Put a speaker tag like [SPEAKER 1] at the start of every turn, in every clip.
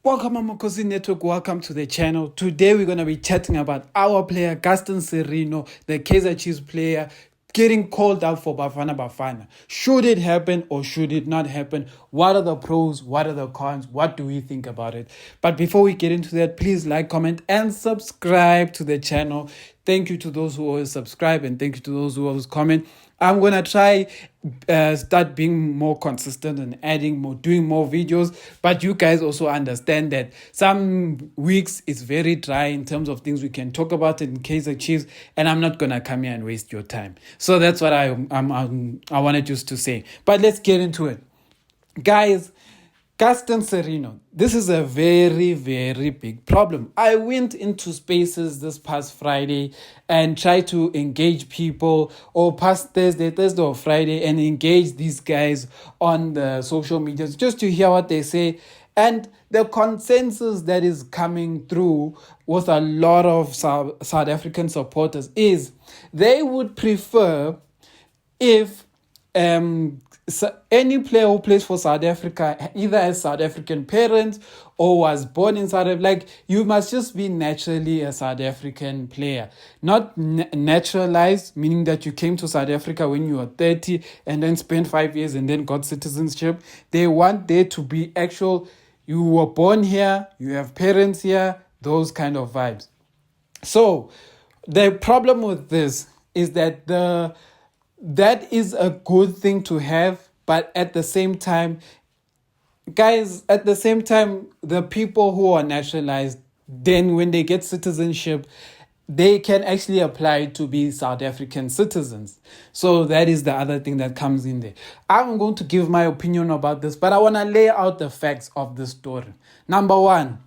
[SPEAKER 1] Welcome, Amakhosi Network. Welcome to the channel. Today we're going to be chatting about our player, Gaston Sirino, the Kaizer Chiefs player, getting called up for Bafana Bafana. Should it happen or should it not happen? What are the pros? What are the cons? What do we think about it? But before we get into that, please like, comment, and subscribe to the channel. Thank you to those who always subscribe and thank you to those who always comment. I'm going to try start being more consistent and doing more videos. But you guys also understand that some weeks it's very dry in terms of things we can talk about in Kaizer Chiefs, and I'm not going to come here and waste your time. So that's what I wanted just to say. But let's get into it. Guys, Gaston Sirino, this is a very, very big problem. I went into spaces this past Friday and tried to engage people, or past Thursday or Friday, and engage these guys on the social medias just to hear what they say. And the consensus that is coming through with a lot of South African supporters is they would prefer if so any player who plays for South Africa either has South African parents or was born in South Africa, like you must just be naturally a South African player, not naturalized, meaning that you came to South Africa when you were 30 and then spent 5 years and then got citizenship. They want there to be actual, you were born here, you have parents here, those kind of vibes. So the problem with this is that that is a good thing to have, but at the same time, guys, the people who are naturalized, then when they get citizenship, they can actually apply to be South African citizens. So that is the other thing that comes in there. I'm going to give my opinion about this, but I want to lay out the facts of the story. Number one,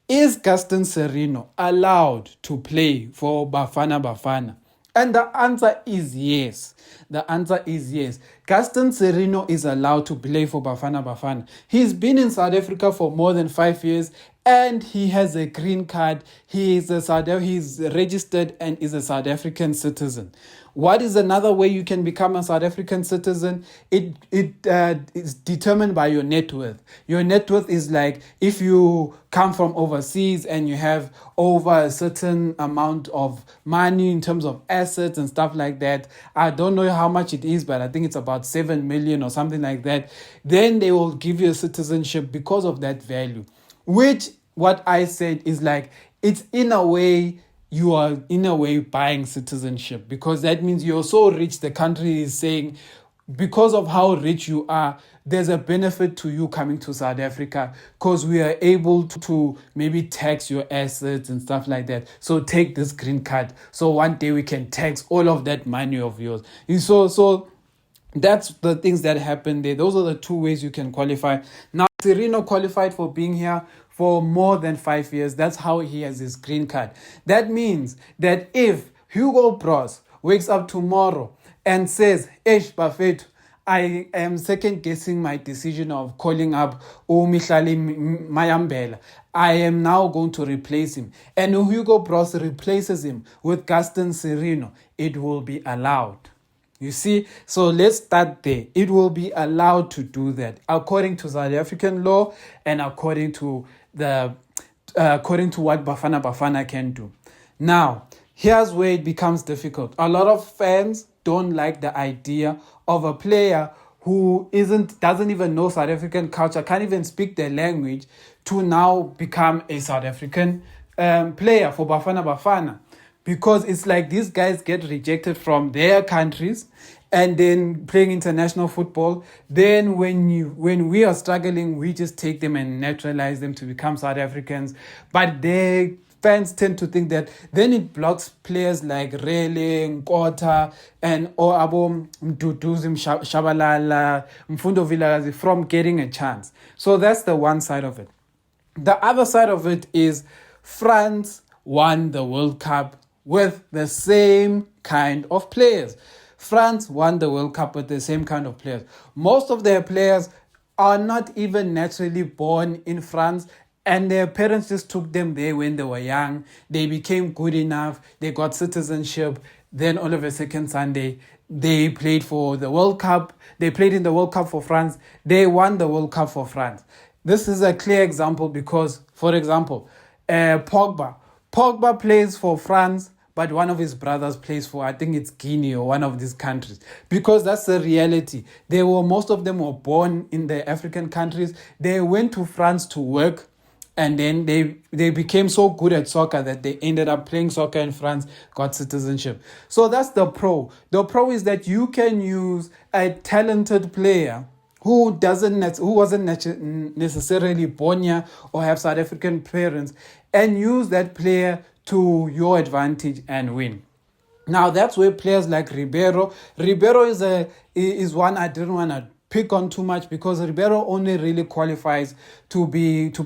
[SPEAKER 1] is Gaston Sirino allowed to play for Bafana Bafana? And the answer is yes. The answer is yes. Gaston Sirino is allowed to play for Bafana Bafana. He's been in South Africa for more than 5 years and he has a green card. He's registered and is a South African citizen. What is another way you can become a South African citizen? It is determined by your net worth. Your net worth is like if you come from overseas and you have over a certain amount of money in terms of assets and stuff like that. I don't know how much it is, but I think it's about 7 million or something like that. Then they will give you a citizenship because of that value, which what I said is like, it's in a way, you are in a way buying citizenship, because that means you're so rich. The country is saying, because of how rich you are, there's a benefit to you coming to South Africa because we are able to maybe tax your assets and stuff like that. So take this green card. So one day we can tax all of that money of yours. So that's the things that happen there. Those are the two ways you can qualify. Now, Sirino qualified for being here for more than 5 years. That's how he has his green card. That means that if Hugo Bros wakes up tomorrow and says, Eish Bafet, I am second guessing my decision of calling up Umihlali Mayambela. I am now going to replace him. And Hugo Bros replaces him with Gaston Sirino. It will be allowed. You see, so let's start there. It will be allowed to do that according to South African law and according to what Bafana Bafana can do. Now, here's where it becomes difficult. A lot of fans don't like the idea of a player who doesn't even know South African culture, can't even speak their language, to now become a South African player for Bafana Bafana. Because it's like these guys get rejected from their countries and then playing international football. Then when we are struggling, we just take them and naturalize them to become South Africans. But their fans tend to think that then it blocks players like Rele, Nkota, and Oabo Mduduzim Shabalala, Mfundo Vilakazi from getting a chance. So that's the one side of it. The other side of it is France won the World Cup with the same kind of players. France won the World Cup with the same kind of players. Most of their players are not even naturally born in France, and their parents just took them there when they were young. They became good enough. They got citizenship. Then all of a second Sunday, they played for the World Cup. They played in the World Cup for France. They won the World Cup for France. This is a clear example because, for example, Pogba. Pogba plays for France, but one of his brothers plays for, I think it's Guinea or one of these countries. Because that's the reality. Most of them were born in the African countries. They went to France to work, and then they became so good at soccer that they ended up playing soccer in France, got citizenship. So that's the pro. The pro is that you can use a talented player who wasn't necessarily born here or have South African parents, and use that player to your advantage and win. Now that's where players like Ribeiro is one I didn't want to pick on too much, because Ribeiro only really qualifies to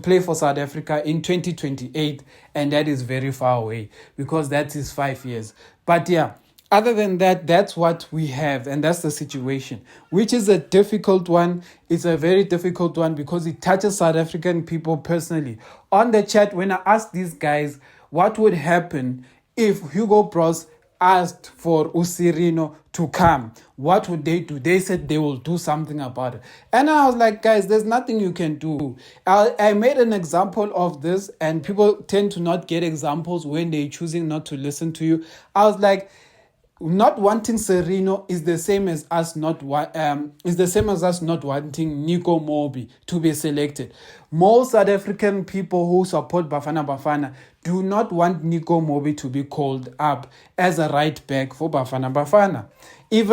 [SPEAKER 1] play for South Africa in 2028, and that is very far away because that is 5 years. But yeah, other than that, that's what we have, and that's the situation, which is a difficult one. It's a very difficult one because it touches South African people personally. On the chat, when I asked these guys what would happen if Hugo Bros asked for Sirino to come, what would they do? They said they will do something about it. And I was like, guys, there's nothing you can do. I made an example of this, and people tend to not get examples when they're choosing not to listen to you. I was like, not wanting Sirino is the same as us not wanting Nico Mobi to be selected. Most South African people who support Bafana Bafana do not want Nico Mobi to be called up as a right back for Bafana Bafana.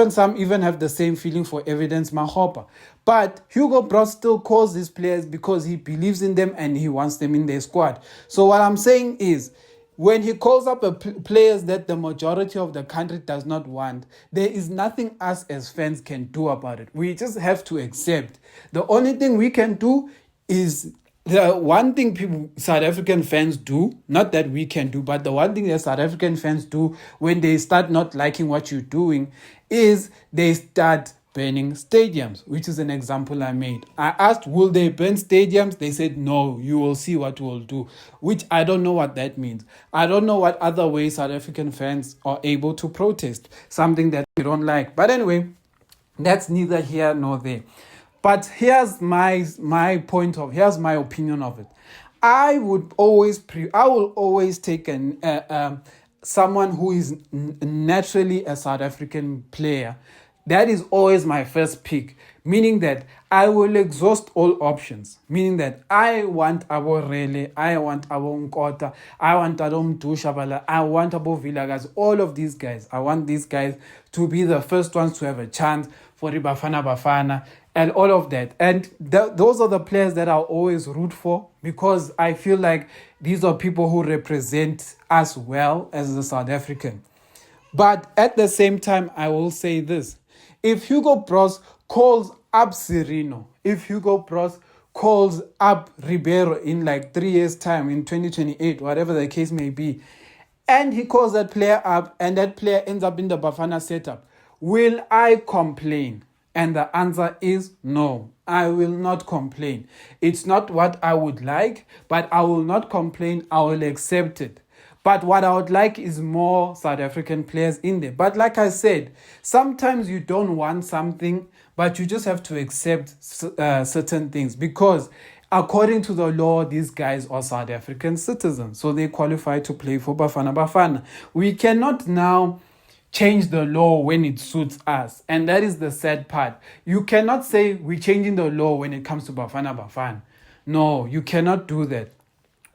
[SPEAKER 1] Some even have the same feeling for Evidence Mahopa. But Hugo Bros still calls these players because he believes in them and he wants them in their squad. So what I'm saying is, when he calls up players that the majority of the country does not want, there is nothing us as fans can do about it. We just have to accept. The only thing we can do is the one thing South African fans do, not that we can do, but the one thing that South African fans do when they start not liking what you're doing is they start burning stadiums, which is an example I made. I asked, will they burn stadiums? They said, no, you will see what we'll do, which I don't know what that means. I don't know what other ways South African fans are able to protest something that they don't like. But anyway, that's neither here nor there. But here's my opinion of it. I will always take someone who is naturally a South African player. That is always my first pick, meaning that I will exhaust all options, meaning that I want Abo Rele, I want Abo Nkota, I want Abo Mdushabala, I want Abo Villagas, all of these guys. I want these guys to be the first ones to have a chance for the Bafana Bafana and all of that. And those are the players that I'll always root for, because I feel like these are people who represent us well as a South African. But at the same time, I will say this. If Hugo Bros calls up Sirino, if Hugo Bros calls up Ribeiro in like 3 years' time, in 2028, whatever the case may be, and he calls that player up and that player ends up in the Bafana setup, will I complain? And the answer is no, I will not complain. It's not what I would like, but I will not complain. I will accept it. But what I would like is more South African players in there. But like I said, sometimes you don't want something, but you just have to accept certain things, because according to the law, these guys are South African citizens, so they qualify to play for Bafana Bafana. We cannot now change the law when it suits us, and that is the sad part. You cannot say we're changing the law when it comes to Bafana Bafana. No, you cannot do that.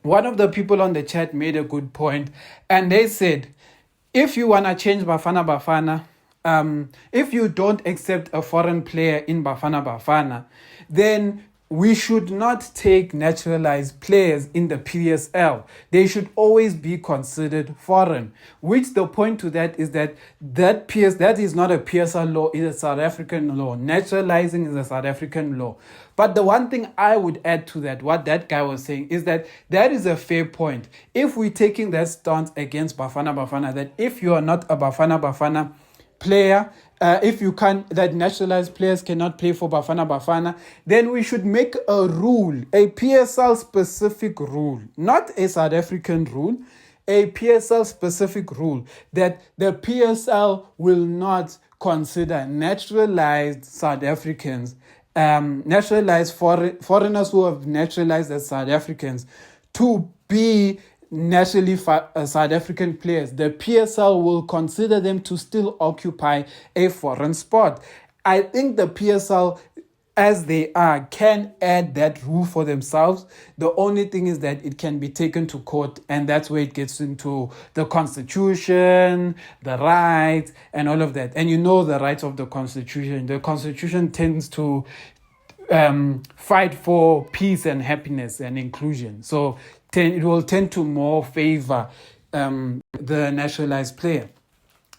[SPEAKER 1] One of the people on the chat made a good point, and they said, if you want to change Bafana Bafana, if you don't accept a foreign player in Bafana Bafana, then we should not take naturalized players in the PSL. They should always be considered foreign. Which the point to that is that is not a PSL law, it's a South African law. Naturalizing is a South African law. But the one thing I would add to that, what that guy was saying, is that is a fair point. If we're taking that stance against Bafana Bafana, that if you are not a Bafana Bafana player, that nationalized players cannot play for Bafana Bafana, then we should make a rule, a PSL specific rule, not a South African rule, a PSL specific rule, that the PSL will not consider naturalized South Africans naturalized foreigners who have naturalized as South Africans to be nationally South African players, the PSL will consider them to still occupy a foreign spot. I think the PSL, as they are, can add that rule for themselves. The only thing is that it can be taken to court, and that's where it gets into the constitution, the rights, and all of that. And you know the rights of the constitution. The constitution tends to fight for peace and happiness and inclusion. So it will tend to more favor the nationalized player.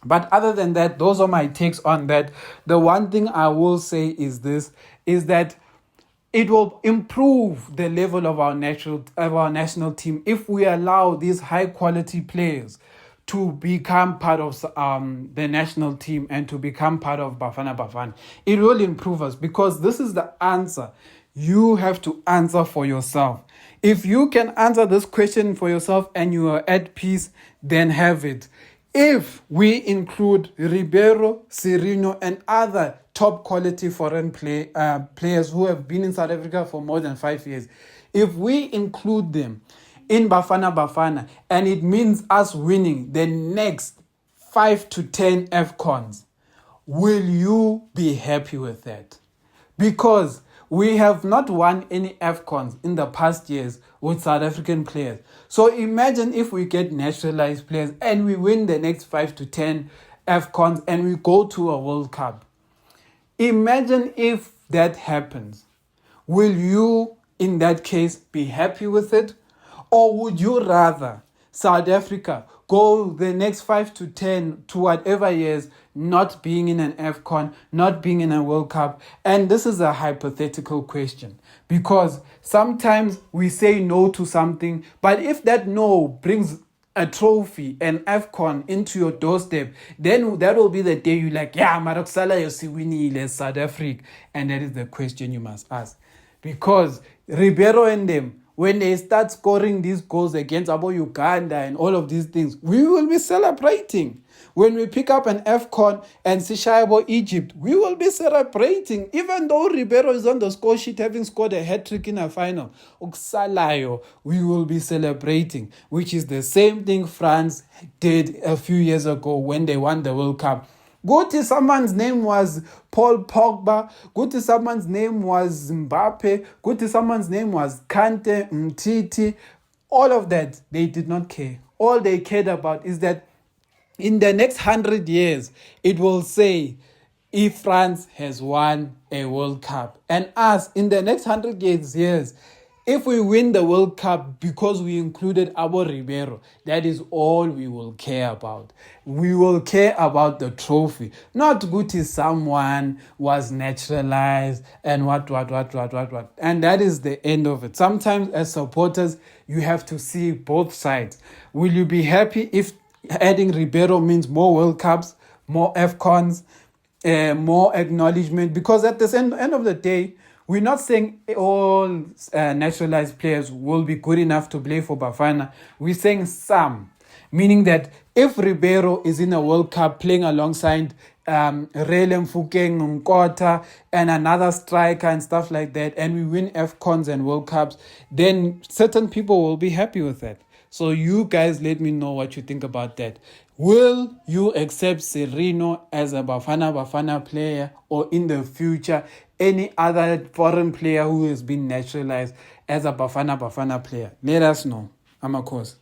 [SPEAKER 1] But other than that, those are my takes on that. The one thing I will say is that it will improve the level of our national team if we allow these high quality players to become part of the national team and to become part of Bafana Bafana. It will improve us, because this is the answer you have to answer for yourself. If you can answer this question for yourself and you are at peace, then have it. If we include Ribeiro, Sirino, and other top quality foreign players who have been in South Africa for more than 5 years, if we include them in Bafana Bafana, and it means us winning the next 5 to 10 AFCONs, will you be happy with that? Because we have not won any AFCONs in the past years with South African players. So imagine if we get naturalized players and we win the next 5 to 10 AFCONs and we go to a World Cup. Imagine if that happens. Will you, in that case, be happy with it? Or would you rather South Africa go the next 5 to 10 to whatever years not being in an AFCON, not being in a World Cup? And this is a hypothetical question, because sometimes we say no to something, but if that no brings a trophy, an AFCON into your doorstep, then that will be the day you're like, yeah, Maroksala Yosiwini, South Africa. And that is the question you must ask. Because Ribeiro and them, when they start scoring these goals against Abo Uganda and all of these things, we will be celebrating. When we pick up an AFCON and Sishaibo Egypt, we will be celebrating. Even though Ribeiro is on the score sheet having scored a hat-trick in a final, Uksalayo, we will be celebrating, which is the same thing France did a few years ago when they won the World Cup. Guti someone's name was Paul Pogba. Guti someone's name was Mbappe. Guti someone's name was Kante, Mtiti. All of that, they did not care. All they cared about is that in the next 100 years, it will say if France has won a World Cup. And us, in the next 100 years, if we win the World Cup because we included Abo Ribeiro, that is all we will care about. We will care about the trophy, not good if someone was naturalized and what. And that is the end of it. Sometimes as supporters, you have to see both sides. Will you be happy if adding Ribeiro means more World Cups, more AFCONs, more acknowledgement? Because at the end of the day, we're not saying all naturalized players will be good enough to play for Bafana. We're saying some, meaning that if Ribeiro is in a World Cup playing alongside Rele Mfukeng, Nkota, and another striker and stuff like that, and we win AFCONs and World Cups, then certain people will be happy with that. So you guys let me know what you think about that. Will you accept Sirino as a Bafana player, or in the future any other foreign player who has been naturalized as a Bafana player? Let us know. Amakhosi.